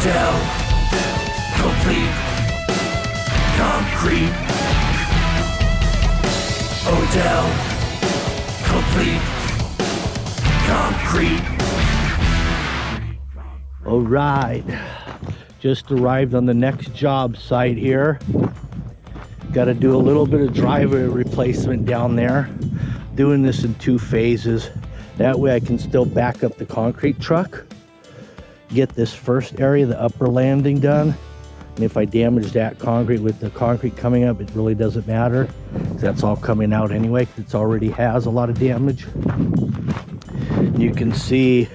Odell, complete concrete. Odell, complete concrete. All right, just arrived on the next job site here. Got to do a little bit of driveway replacement down there. Doing this in 2 phases. That way I can still back up the concrete truck, get this first area, the upper landing, done. And if I damage that concrete with the concrete coming up, it really doesn't matter. That's all coming out anyway, because it already has a lot of damage. You can see,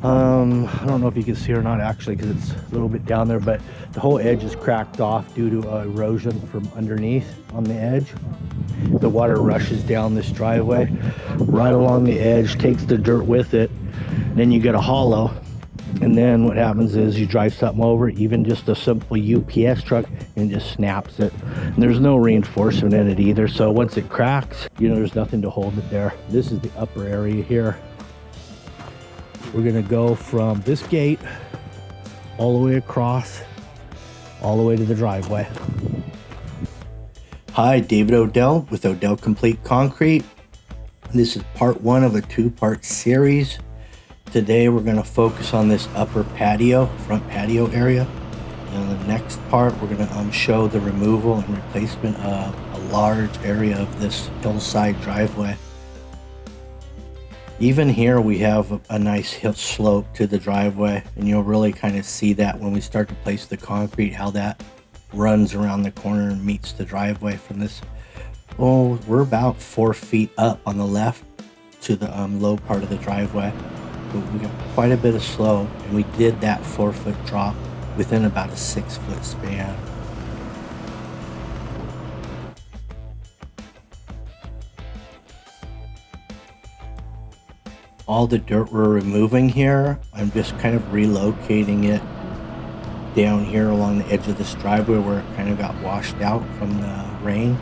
I don't know if you can see or not actually, because it's a little bit down there, but the whole edge is cracked off due to erosion from underneath on the edge. The water rushes down this driveway right along the edge, takes the dirt with it. Then you get a hollow, and then what happens is you drive something over, even just a simple UPS truck, and it just snaps it. And there's no reinforcement in it either, so once it cracks, you know, there's nothing to hold it there. This is the upper area here. We're gonna go from this gate all the way across, all the way to the driveway. Hi, David Odell with Odell Complete Concrete. This is part 1 of a 2-part series. Today we're going to focus on this upper patio, front patio area. And in the next part we're going to show the removal and replacement of a large area of this hillside driveway. Even here we have a nice hill slope to the driveway, and you'll really kind of see that when we start to place the concrete, how that runs around the corner and meets the driveway from this. Oh, we're about 4 feet up on the left to the low part of the driveway. But we got quite a bit of slope, and we did that 4-foot drop within about a 6-foot span. All the dirt we're removing here, I'm just kind of relocating it down here along the edge of this driveway where it kind of got washed out from the rain.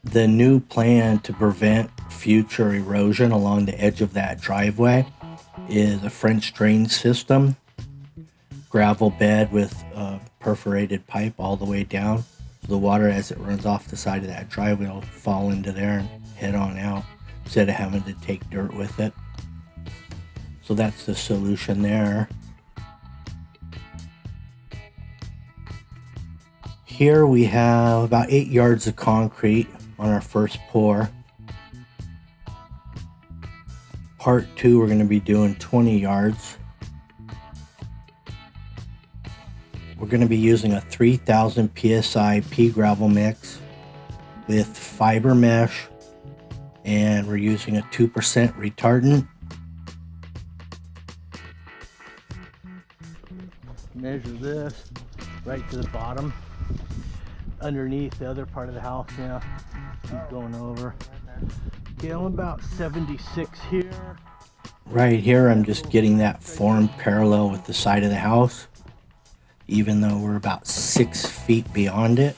The new plan to prevent future erosion along the edge of that driveway is a French drain system, gravel bed with a perforated pipe all the way down. The water, as it runs off the side of that driveway, will fall into there and head on out instead of having to take dirt with it. So that's the solution there. Here we have about 8 yards of concrete on our first pour. Part 2, we're going to be doing 20 yards. We're going to be using a 3000 psi pea-gravel mix with fiber mesh, and we're using a 2% retardant. Measure this right to the bottom, underneath the other part of the house now. Keep going over. Okay, I'm about 76 here. Right here, I'm just getting that form parallel with the side of the house, even though we're about 6 feet beyond it.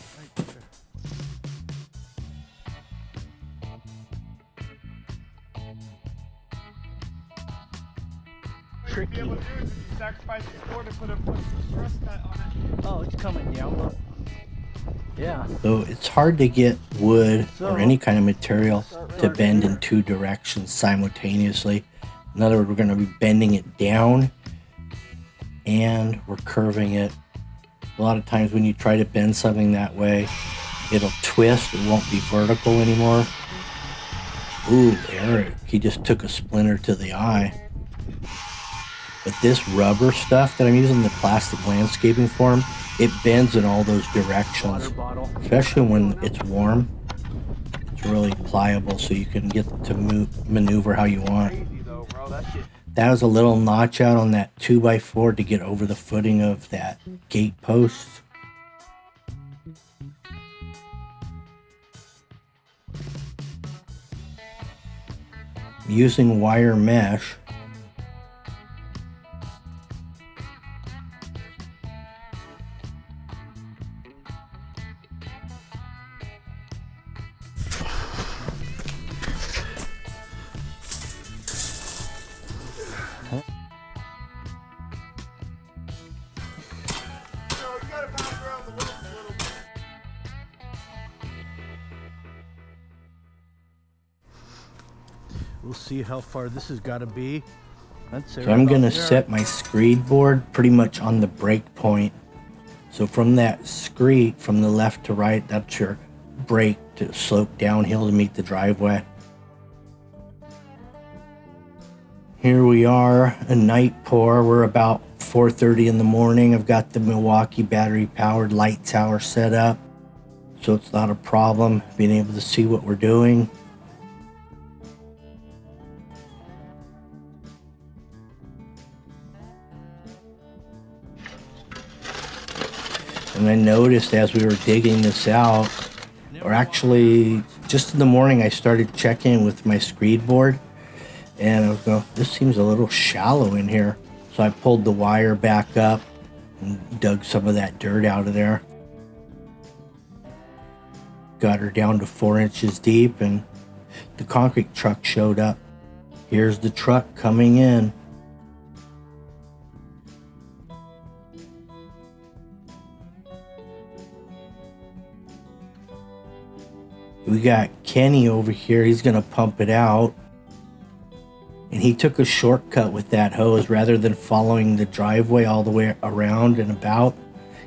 Tricky. Oh, it's coming down. Look. Yeah. So it's hard to get wood or any kind of material to bend in 2 directions simultaneously. In other words, we're going to be bending it down and we're curving it. A lot of times when you try to bend something that way, it'll twist. It won't be vertical anymore. Ooh, Eric, he just took a splinter to the eye. But this rubber stuff that I'm using, the plastic landscaping form, it bends in all those directions, especially when it's warm. It's really pliable, so you can get to maneuver how you want. That was a little notch out on that 2x4 to get over the footing of that gate post. I'm using wire mesh. We'll see how far this has got to be. So I'm gonna set my screed board pretty much on the break point. So from that screed, from the left to right, that's your break to slope downhill to meet the driveway. Here we are, a night pour. We're about 4:30 in the morning. I've got the Milwaukee battery powered light tower set up, so it's not a problem being able to see what we're doing. And I noticed as we were digging this out, or actually just in the morning, I started checking with my screed board, and I was going, this seems a little shallow in here. So I pulled the wire back up and dug some of that dirt out of there. Got her down to 4 inches deep, and the concrete truck showed up. Here's the truck coming in. We got Kenny over here. He's gonna pump it out. And he took a shortcut with that hose rather than following the driveway all the way around and about.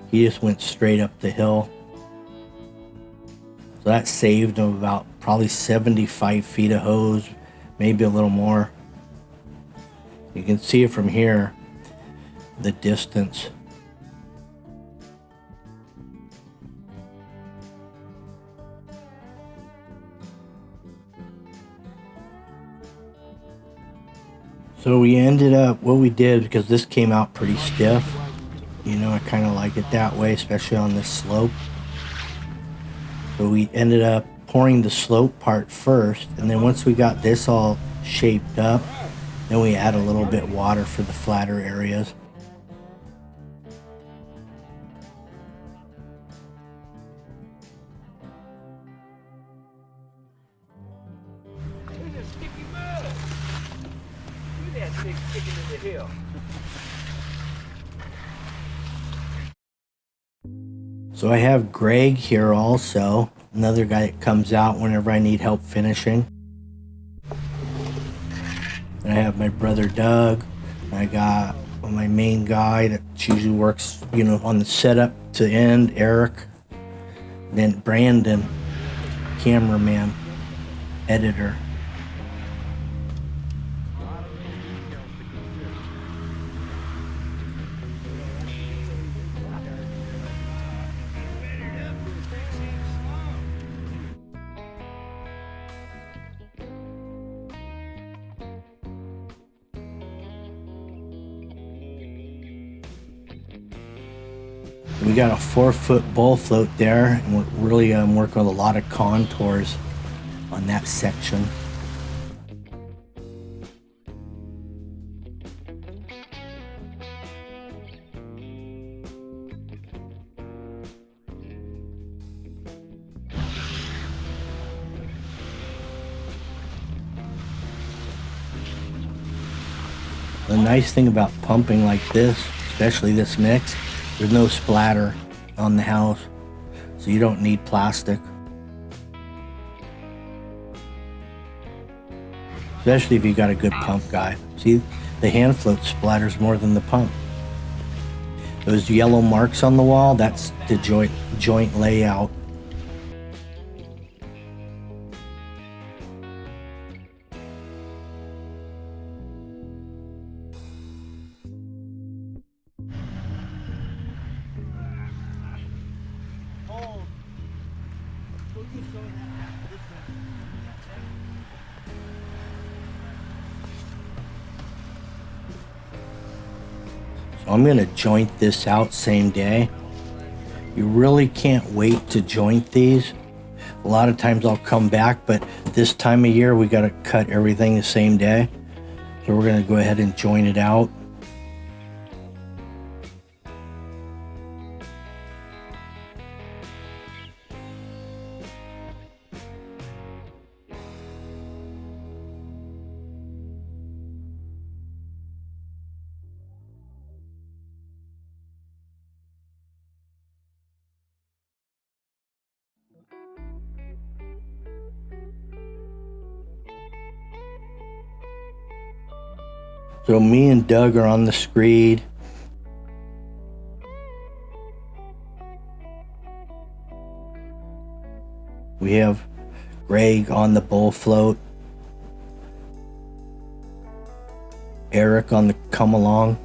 He just went straight up the hill. So that saved him about probably 75 feet of hose, maybe a little more. You can see it from here, the distance. So we ended up, what we did, because this came out pretty stiff, you know, I kind of like it that way, especially on this slope. So we ended up pouring the slope part first, and then once we got this all shaped up, then we add a little bit water for the flatter areas. So I have Greg here also, another guy that comes out whenever I need help finishing. And I have my brother Doug. I got my main guy that usually works, you know, on the setup to end, Eric. Then Brandon, cameraman, editor. We got a 4-foot bull float there, and we're really working with a lot of contours on that section. The nice thing about pumping like this, especially this mix, there's no splatter on the house, so you don't need plastic. Especially if you got a good pump guy. See, the hand float splatters more than the pump. Those yellow marks on the wall, that's the joint layout. So I'm gonna joint this out same day. You really can't wait to joint these. A lot of times I'll come back, but this time of year we gotta cut everything the same day. So we're gonna go ahead and joint it out. So me and Doug are on the screed. We have Greg on the bull float. Eric on the come along.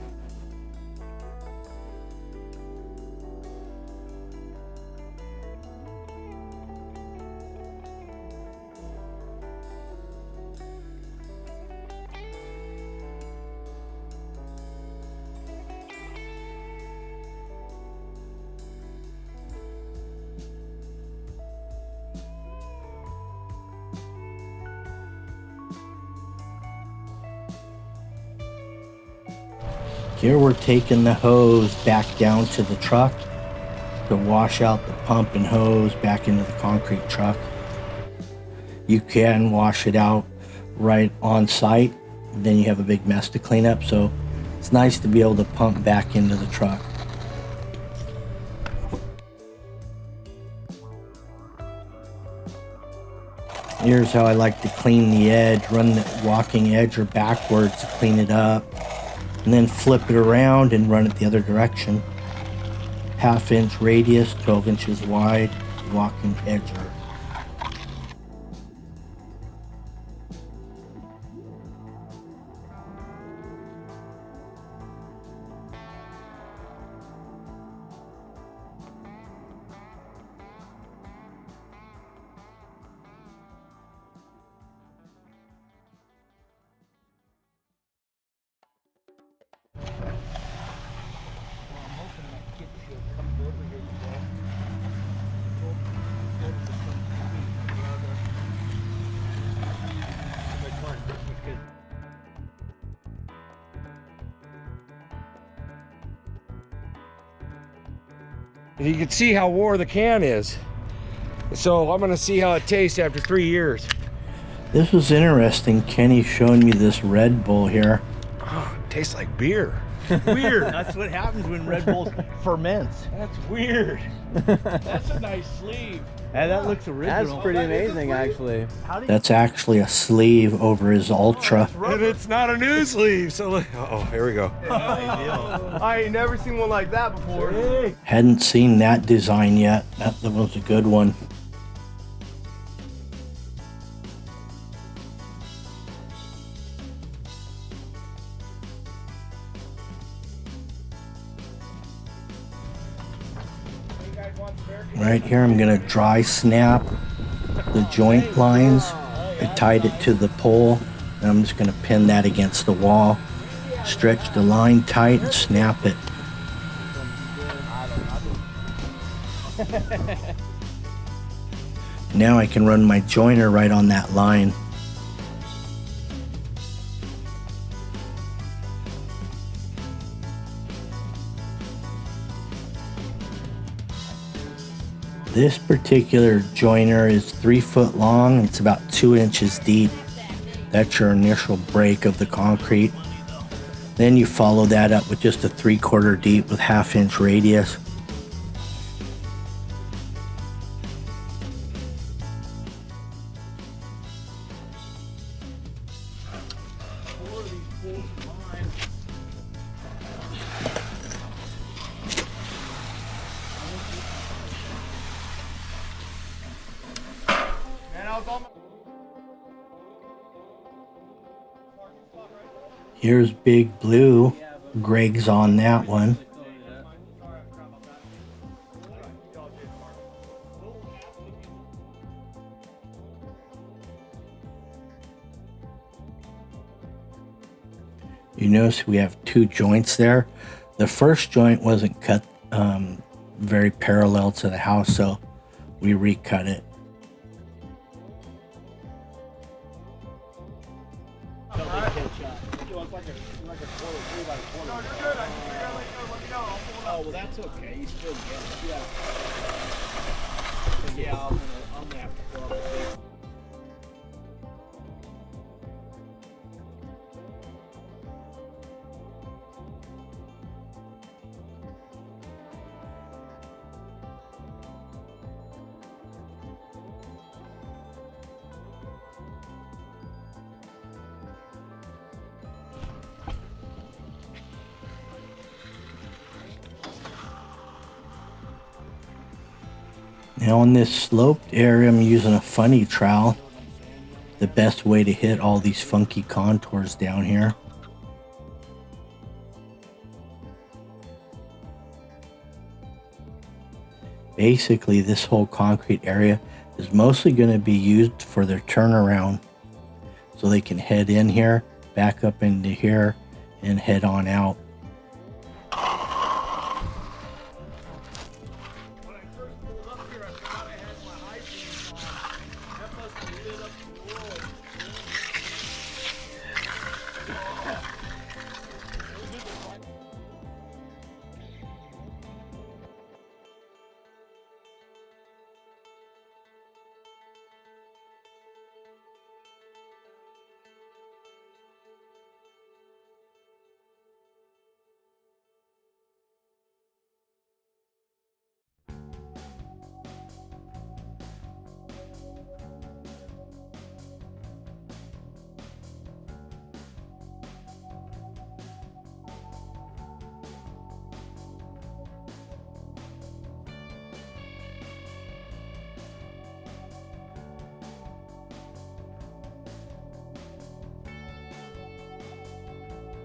Here we're taking the hose back down to the truck to wash out the pump and hose back into the concrete truck. You can wash it out right on site, then you have a big mess to clean up, so it's nice to be able to pump back into the truck. Here's how I like to clean the edge, run the walking edge or backwards to clean it up, and then flip it around and run it the other direction. 1/2 inch radius, 12 inches wide, walking edger. You can see how wore the can is. So I'm gonna see how it tastes after 3 years. This was interesting. Kenny's showing me this Red Bull here. Oh, it tastes like beer. Weird. That's what happens when Red Bull ferments. That's weird. That's a nice sleeve. Hey, that looks original. That's pretty amazing, actually. That's actually a sleeve over his Ultra. And it's not a new sleeve, so look. Uh-oh, here we go. I ain't never seen one like that before. Hadn't seen that design yet. That was a good one. Right here I'm gonna dry snap the joint lines. I tied it to the pole and I'm just gonna pin that against the wall. Stretch the line tight and snap it. Now I can run my joiner right on that line. This particular joiner is 3 foot long and it's about 2 inches deep. That's your initial break of the concrete. Then you follow that up with just a 3/4 deep with 1/2 inch radius. Here's Big Blue. Greg's on that one. You notice we have 2 joints there. The first joint wasn't cut very parallel to the house, so we recut it. Oh, well, that's okay. You still get it. Yeah, I'm gonna have to throw up a big. Now on this sloped area, I'm using a funny trowel. The best way to hit all these funky contours down here. Basically, this whole concrete area is mostly going to be used for their turnaround. So they can head in here, back up into here, and head on out. When I first pulled up here, I forgot I had my high beams on. That must have lit up the world.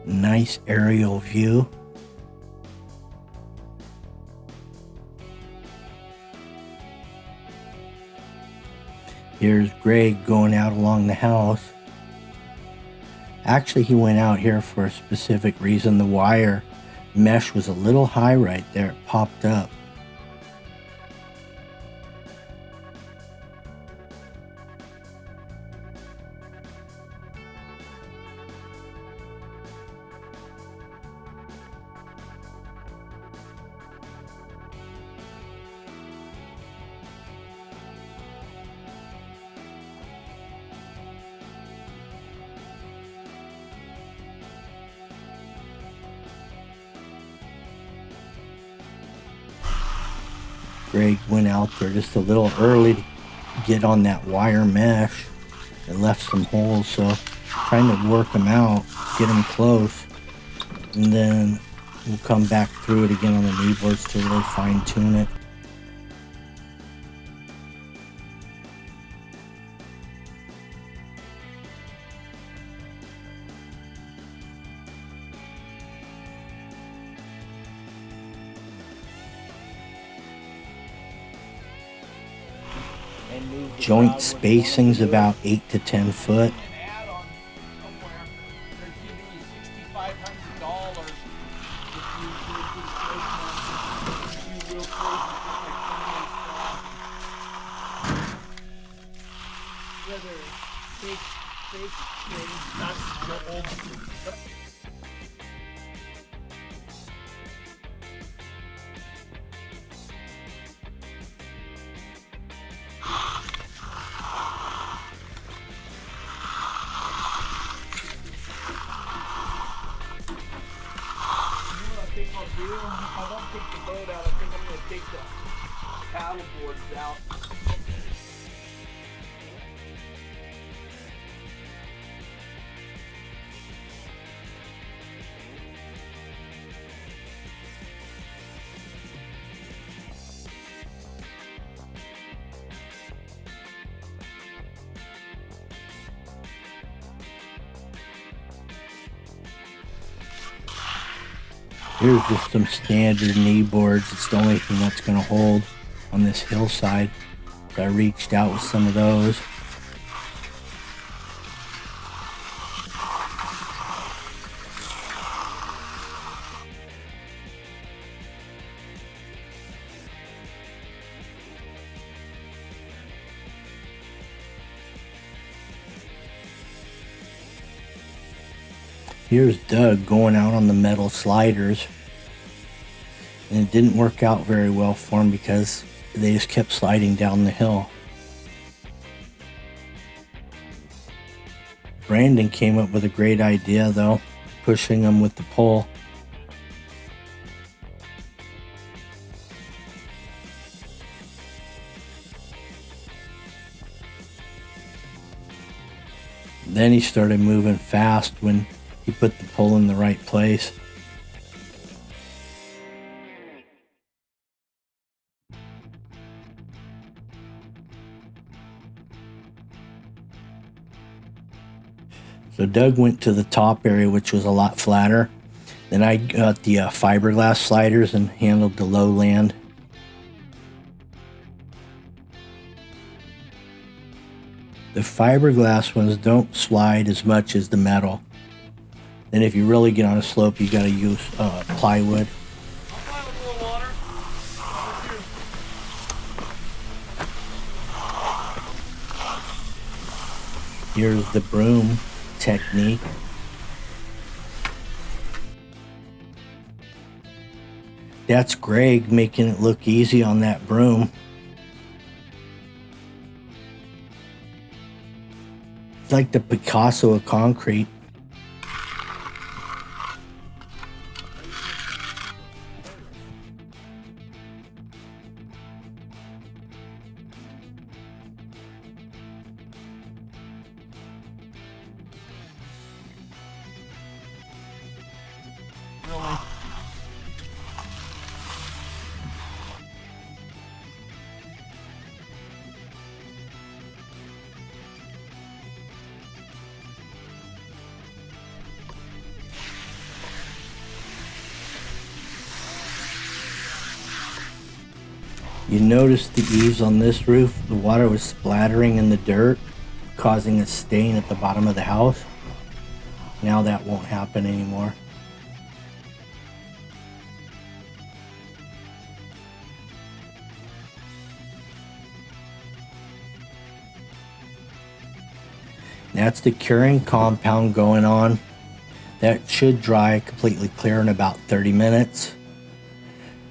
Nice aerial view. Here's Greg going out along the house. Actually, he went out here for a specific reason. The wire mesh was a little high right there. It popped up. Greg went out there just a little early to get on that wire mesh. It left some holes, so trying to work them out, get them close, and then we'll come back through it again on the knee boards to really fine tune it. Joint spacing's about 8 to 10 foot. An ad on somewhere, they're giving you $6,500 if you do real close whether fake things, not the old. If I don't take the boat out, I think I'm going to take the paddle boards out. Here's just some standard knee boards. It's the only thing that's going to hold on this hillside. So I reached out with some of those. Here's Doug going out on the metal sliders, and it didn't work out very well for him because they just kept sliding down the hill. Brandon came up with a great idea though, pushing them with the pole. Then he started moving fast when he put the pole in the right place. So Doug went to the top area, which was a lot flatter. Then I got the fiberglass sliders and handled the lowland. The fiberglass ones don't slide as much as the metal. Then if you really get on a slope, you gotta use plywood. I'm fine with a little water. Here's the broom technique. That's Greg making it look easy on that broom. It's like the Picasso of concrete. Really? You notice the eaves on this roof, the water was splattering in the dirt, causing a stain at the bottom of the house. Now that won't happen anymore. That's the curing compound going on. That should dry completely clear in about 30 minutes.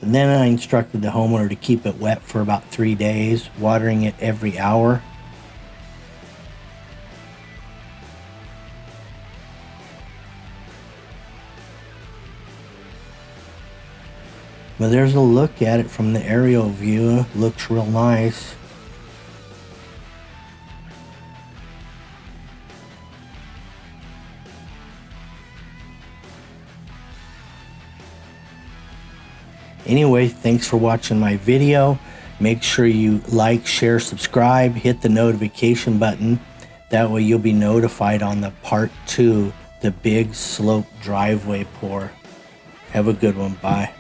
And then I instructed the homeowner to keep it wet for about 3 days, watering it every hour. But there's a look at it from the aerial view. Looks real nice. Anyway, thanks for watching my video. Make sure you like, share, subscribe, hit the notification button. That way you'll be notified on the part 2, the big slope driveway pour. Have a good one. Bye.